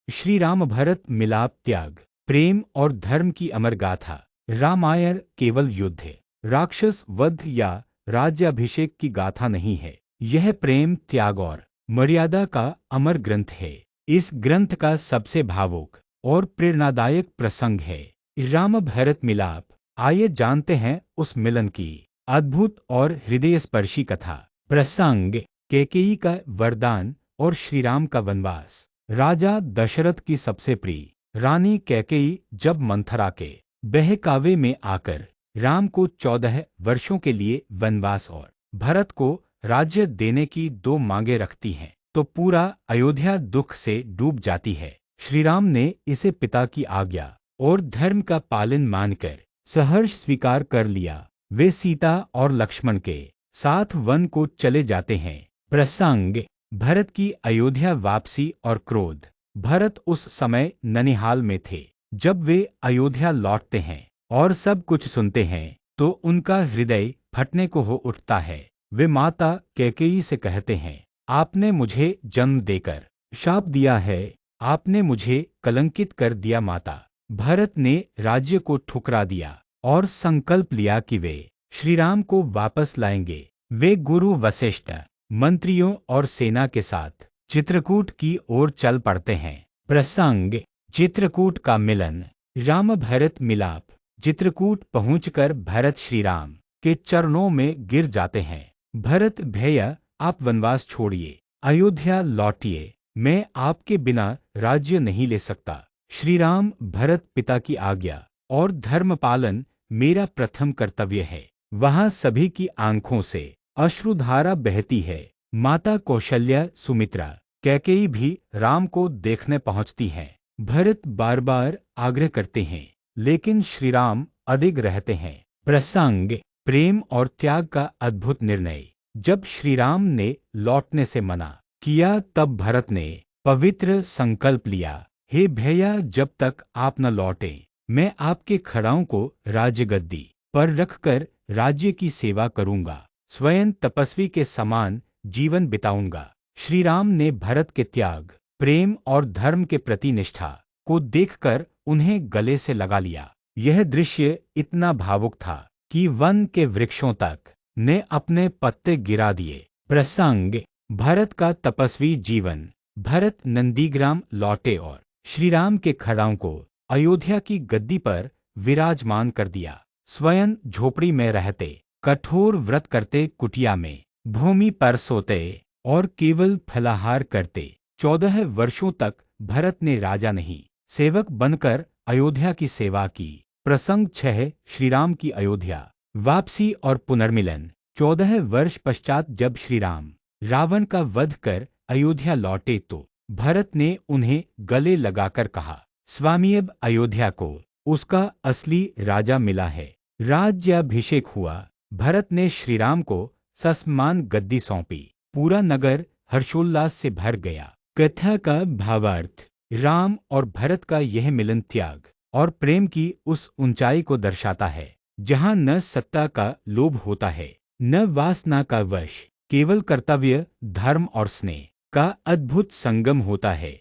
श्री राम भरत मिलाप, त्याग, प्रेम और धर्म की अमर गाथा। रामायण केवल युद्ध, राक्षस वध या राज्याभिषेक की गाथा नहीं है। यह प्रेम, त्याग और मर्यादा का अमर ग्रंथ है। इस ग्रंथ का सबसे भावुक और प्रेरणादायक प्रसंग है राम भरत मिलाप। आइए जानते हैं उस मिलन की अद्भुत और हृदयस्पर्शी कथा। प्रसंग: कैकेयी का वरदान और श्रीराम का वनवास। राजा दशरथ की सबसे प्रिय रानी कैकेयी जब मंथरा के बहकावे में आकर राम को 14 वर्षों के लिए वनवास और भरत को राज्य देने की 2 मांगे रखती हैं, तो पूरा अयोध्या दुख से डूब जाती है। श्रीराम ने इसे पिता की आज्ञा और धर्म का पालन मानकर सहर्ष स्वीकार कर लिया। वे सीता और लक्ष्मण के साथ वन को चले जाते हैं। प्रसंग: भरत की अयोध्या वापसी और क्रोध। भरत उस समय ननिहाल में थे। जब वे अयोध्या लौटते हैं और सब कुछ सुनते हैं तो उनका हृदय फटने को हो उठता है। वे माता कैकेयी से कहते हैं, आपने मुझे जन्म देकर शाप दिया है, आपने मुझे कलंकित कर दिया माता। भरत ने राज्य को ठुकरा दिया और संकल्प लिया कि वे श्रीराम को वापस लाएंगे। वे गुरु वशिष्ठ, मंत्रियों और सेना के साथ चित्रकूट की ओर चल पड़ते हैं। प्रसंग: चित्रकूट का मिलन। राम भरत मिलाप। चित्रकूट पहुंचकर भरत श्रीराम के चरणों में गिर जाते हैं। भरत भैया, आप वनवास छोड़िए, अयोध्या लौटिए, मैं आपके बिना राज्य नहीं ले सकता। श्रीराम: भरत, पिता की आज्ञा और धर्म पालन मेरा प्रथम कर्तव्य है। वहां सभी की आंखों से अश्रुधारा बहती है। माता कौशल्या, सुमित्रा, कैकेयी भी राम को देखने पहुंचती हैं। भरत बार बार आग्रह करते हैं, लेकिन श्रीराम अडिग रहते हैं। प्रसंग: प्रेम और त्याग का अद्भुत निर्णय। जब श्रीराम ने लौटने से मना किया तब भरत ने पवित्र संकल्प लिया, हे भैया, जब तक आप न लौटे मैं आपके खड़ाओं को राजगद्दी पर रखकर राज्य की सेवा करूंगा, स्वयं तपस्वी के समान जीवन बिताऊंगा। श्रीराम ने भरत के त्याग, प्रेम और धर्म के प्रति निष्ठा को देखकर उन्हें गले से लगा लिया। यह दृश्य इतना भावुक था कि वन के वृक्षों तक ने अपने पत्ते गिरा दिए। प्रसंग: भरत का तपस्वी जीवन। भरत नंदीग्राम लौटे और श्रीराम के खड़ाओं को अयोध्या की गद्दी पर विराजमान कर दिया। स्वयं झोपड़ी में रहते, कठोर व्रत करते, कुटिया में भूमि पर सोते और केवल फलाहार करते। 14 वर्षों तक भरत ने राजा नहीं, सेवक बनकर अयोध्या की सेवा की। प्रसंग 6: श्रीराम की अयोध्या वापसी और पुनर्मिलन। 14 वर्ष पश्चात जब श्रीराम रावण का वध कर अयोध्या लौटे तो भरत ने उन्हें गले लगाकर कहा, स्वामी, अब अयोध्या को उसका असली राजा मिला है। राज्याभिषेक हुआ। भरत ने श्रीराम को ससम्मान गद्दी सौंपी। पूरा नगर हर्षोल्लास से भर गया। कथा का भावार्थ: राम और भरत का यह मिलन त्याग और प्रेम की उस ऊंचाई को दर्शाता है जहां न सत्ता का लोभ होता है, न वासना का वश, केवल कर्तव्य, धर्म और स्नेह का अद्भुत संगम होता है।